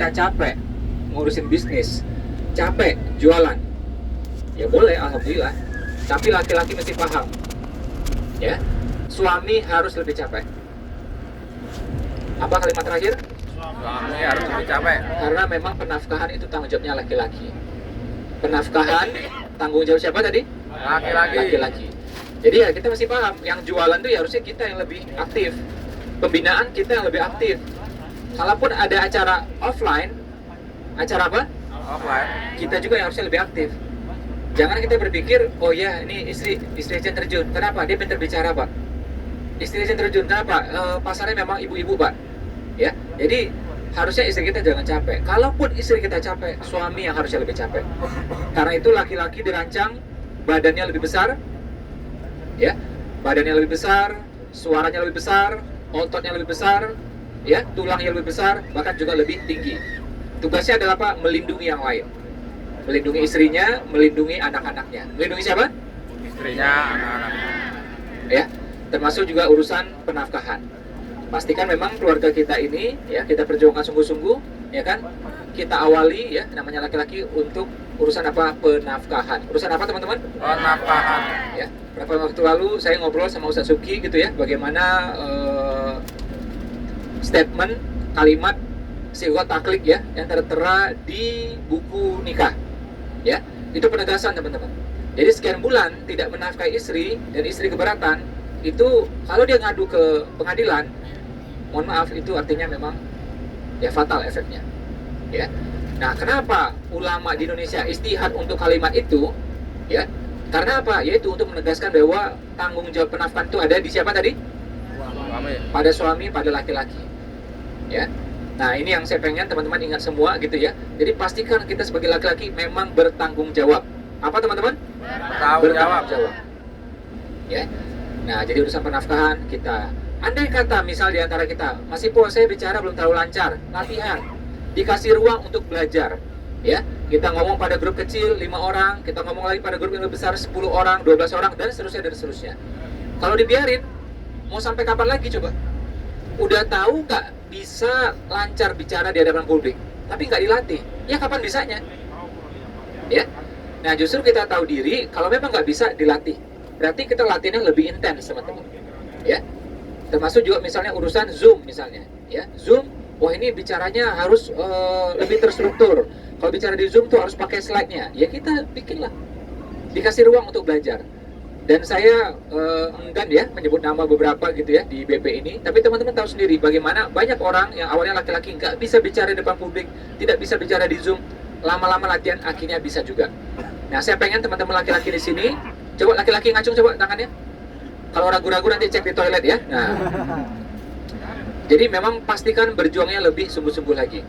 kita capek ngurusin bisnis, capek jualan, ya boleh, alhamdulillah. Tapi laki-laki mesti paham, ya, suami harus lebih capek. Apa kalimat terakhir? Suami harus lebih capek. Karena memang penafkahan itu tanggung jawabnya laki-laki. Penafkahan tanggung jawab siapa tadi? Laki-laki. Laki-laki. Jadi ya kita mesti paham, yang jualan tuh ya harusnya kita yang lebih aktif. Pembinaan kita yang lebih aktif. Kalaupun ada acara offline, acara apa? Offline. Kita juga yang harusnya lebih aktif. Jangan kita berpikir, oh ya ini istri aja terjun. Kenapa? Dia pintar bicara, Pak. Istri aja terjun. Kenapa? Pasarnya memang ibu-ibu, Pak. Ya, jadi harusnya istri kita jangan capek. Kalaupun istri kita capek, suami yang harusnya lebih capek. Karena itu laki-laki dirancang badannya lebih besar, ya, badannya lebih besar, suaranya lebih besar, ototnya lebih besar, ya, tulangnya lebih besar, bahkan juga lebih tinggi. Tugasnya adalah apa? Melindungi yang lain. Melindungi istrinya, melindungi anak-anaknya. Melindungi siapa? Istrinya, anak-anaknya. Ya, termasuk juga urusan penafkahan. Pastikan memang keluarga kita ini, ya, kita perjuangkan sungguh-sungguh, ya kan? Kita awali, ya, namanya laki-laki untuk urusan apa? Penafkahan. Urusan apa, teman-teman? Penafkahan. Ya, beberapa waktu lalu saya ngobrol sama Ustaz Suki gitu ya, bagaimana statement kalimat sigot taklik ya yang tertera di buku nikah, ya, itu penegasan, teman-teman. Jadi sekian bulan tidak menafkahi istri dan istri keberatan, itu kalau dia ngadu ke pengadilan, mohon maaf, itu artinya memang ya fatal efeknya, ya. Nah, kenapa ulama di Indonesia istihad untuk kalimat itu, ya? Karena apa? Yaitu untuk menegaskan bahwa tanggung jawab penafkahan itu ada di siapa tadi? Suami. Pada suami, pada laki-laki, ya. Nah, ini yang saya pengen teman-teman ingat semua gitu ya. Jadi pastikan kita sebagai laki-laki memang bertanggung jawab. Apa, teman-teman? Bertanggung jawab. Ya. Nah, jadi urusan penafkahan kita. Andai kata misal di antara kita masih saya bicara belum terlalu lancar, latihan, dikasih ruang untuk belajar, ya. Kita ngomong pada grup kecil 5 orang, kita ngomong lagi pada grup yang lebih besar 10 orang, 12 orang, dan seterusnya. Kalau dibiarin, mau sampai kapan lagi coba? Udah tahu nggak bisa lancar bicara di hadapan publik, tapi nggak dilatih, ya kapan bisanya? Ya. Nah, justru kita tahu diri kalau memang nggak bisa dilatih, berarti kita latihannya lebih intens, teman-teman. Ya. Termasuk juga misalnya urusan Zoom misalnya, ya. Zoom, wah ini bicaranya harus lebih terstruktur. Kalau bicara di Zoom tuh harus pakai slide-nya. Ya kita bikinlah. Dikasih ruang untuk belajar. Dan saya enggan ya menyebut nama beberapa gitu ya di BP ini. Tapi teman-teman tahu sendiri bagaimana banyak orang yang awalnya laki-laki nggak bisa bicara di depan publik, tidak bisa bicara di Zoom. Lama-lama latihan akhirnya bisa juga. Nah, saya pengen teman-teman laki-laki di sini, coba laki-laki ngacung coba tangannya. Kalau ragu-ragu nanti cek di toilet ya. Nah, jadi memang pastikan berjuangnya lebih sungguh-sungguh lagi.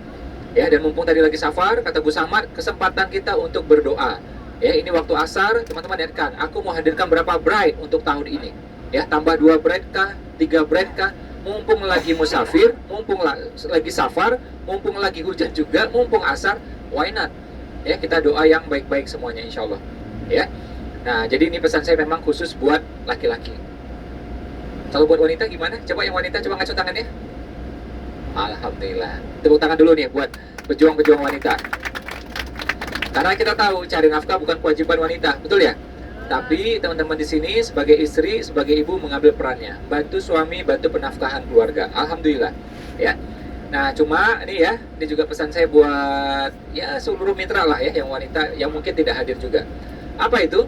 Ya, dan mumpung tadi lagi safar, kata Bu Samad, kesempatan kita untuk berdoa. Ya, ini waktu asar, teman-teman lihatkan, aku mau hadirkan berapa bride untuk tahun ini. Ya, tambah 2 bride kah, 3 bride kah, mumpung lagi musafir, mumpung lagi safar, mumpung lagi hujan juga, mumpung asar, why not? Ya, kita doa yang baik-baik semuanya insya Allah. Ya. Nah, jadi ini pesan saya memang khusus buat laki-laki. Kalau buat wanita gimana? Coba yang wanita coba ngacung tangannya. Alhamdulillah. Tepuk tangan dulu nih buat pejuang-pejuang wanita. Karena kita tahu cari nafkah bukan kewajiban wanita, betul ya? Tapi teman-teman di sini sebagai istri, sebagai ibu mengambil perannya, bantu suami, bantu penafkahan keluarga. Alhamdulillah, ya. Nah, cuma ini ya, ini juga pesan saya buat ya seluruh mitra lah ya, yang wanita yang mungkin tidak hadir juga. Apa itu?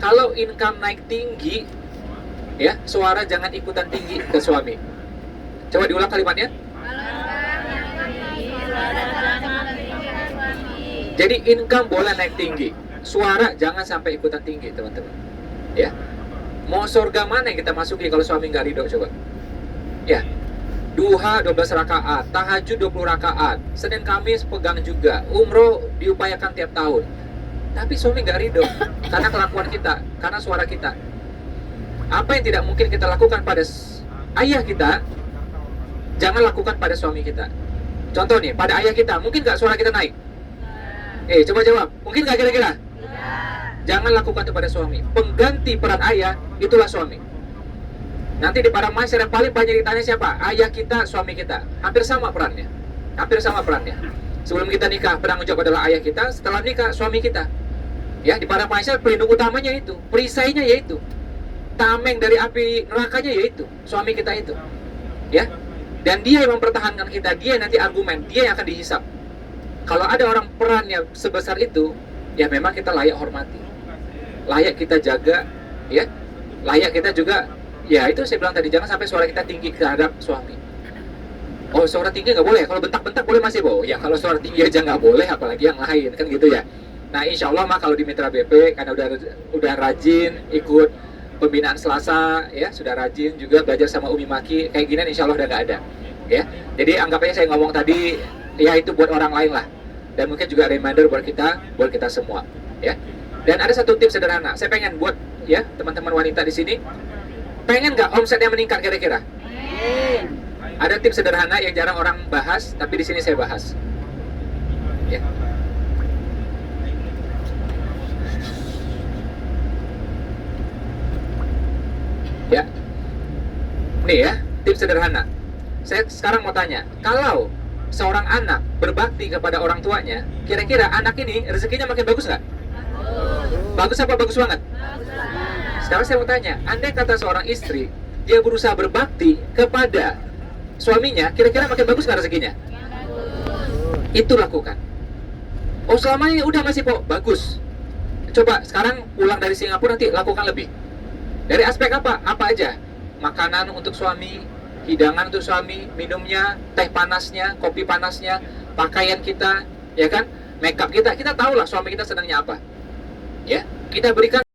Kalau income naik tinggi, ya suara jangan ikutan tinggi ke suami. Coba diulang kalimatnya. Jadi income boleh naik tinggi, suara jangan sampai ikutan tinggi, teman-teman. Ya, mau surga mana yang kita masuki kalau suami nggak ridho coba? Ya, duha 12 rakaat, tahajud 20 rakaat, Senin Kamis pegang juga, umroh diupayakan tiap tahun. Tapi suami nggak ridho karena kelakuan kita, karena suara kita. Apa yang tidak mungkin kita lakukan pada ayah kita, jangan lakukan pada suami kita. Contoh nih, pada ayah kita, mungkin nggak suara kita naik? Coba jawab, mungkin nggak kira-kira? Jangan lakukan itu pada suami. Pengganti peran ayah, itulah suami. Nanti di padang mahsyar yang paling banyak ditanya siapa? Ayah kita, suami kita. Hampir sama perannya. hampir sama perannya. Sebelum kita nikah, penanggung jawab adalah ayah kita. Setelah nikah, suami kita. Ya, di padang mahsyar pelindung utamanya itu, perisainya yaitu, tameng dari api nerakanya yaitu suami kita itu. Ya, dan dia yang mempertahankan kita, dia yang nanti argumen, dia yang akan dihisap. Kalau ada orang perannya sebesar itu, ya memang kita layak hormati, layak kita jaga, ya, layak kita juga. Ya itu saya bilang tadi, jangan sampai suara kita tinggi terhadap suami. Oh, suara tinggi nggak boleh, kalau bentak-bentak boleh masih, Bo. Ya kalau suara tinggi aja nggak boleh, apalagi yang lain, kan gitu ya. Nah insya Allah mah kalau di Mitra BP, karena udah rajin ikut pembinaan Selasa, ya sudah rajin juga belajar sama Umi Maki, kayak gini insya Allah udah nggak ada. Ya, jadi anggap aja saya ngomong tadi, ya itu buat orang lain lah, dan mungkin juga reminder buat kita semua. Ya, dan ada satu tips sederhana, saya pengen buat ya teman-teman wanita di sini, pengen nggak omsetnya meningkat kira-kira? Ada tips sederhana yang jarang orang bahas, tapi di sini saya bahas. Ya. Ya. Nih ya, tips sederhana. Saya sekarang mau tanya, kalau seorang anak berbakti kepada orang tuanya, kira-kira anak ini rezekinya makin bagus nggak? Bagus apa bagus banget? Sekarang saya mau tanya, andai kata seorang istri, dia berusaha berbakti kepada suaminya, kira-kira makin bagus nggak rezekinya? Itu lakukan. Oh selama ini udah masih kok bagus. Coba sekarang pulang dari Singapura nanti lakukan lebih. Dari aspek apa? Apa aja? Makanan untuk suami, hidangan untuk suami, minumnya, teh panasnya, kopi panasnya, pakaian kita, ya kan? Makeup kita tahu lah suami kita senangnya apa. Ya, kita berikan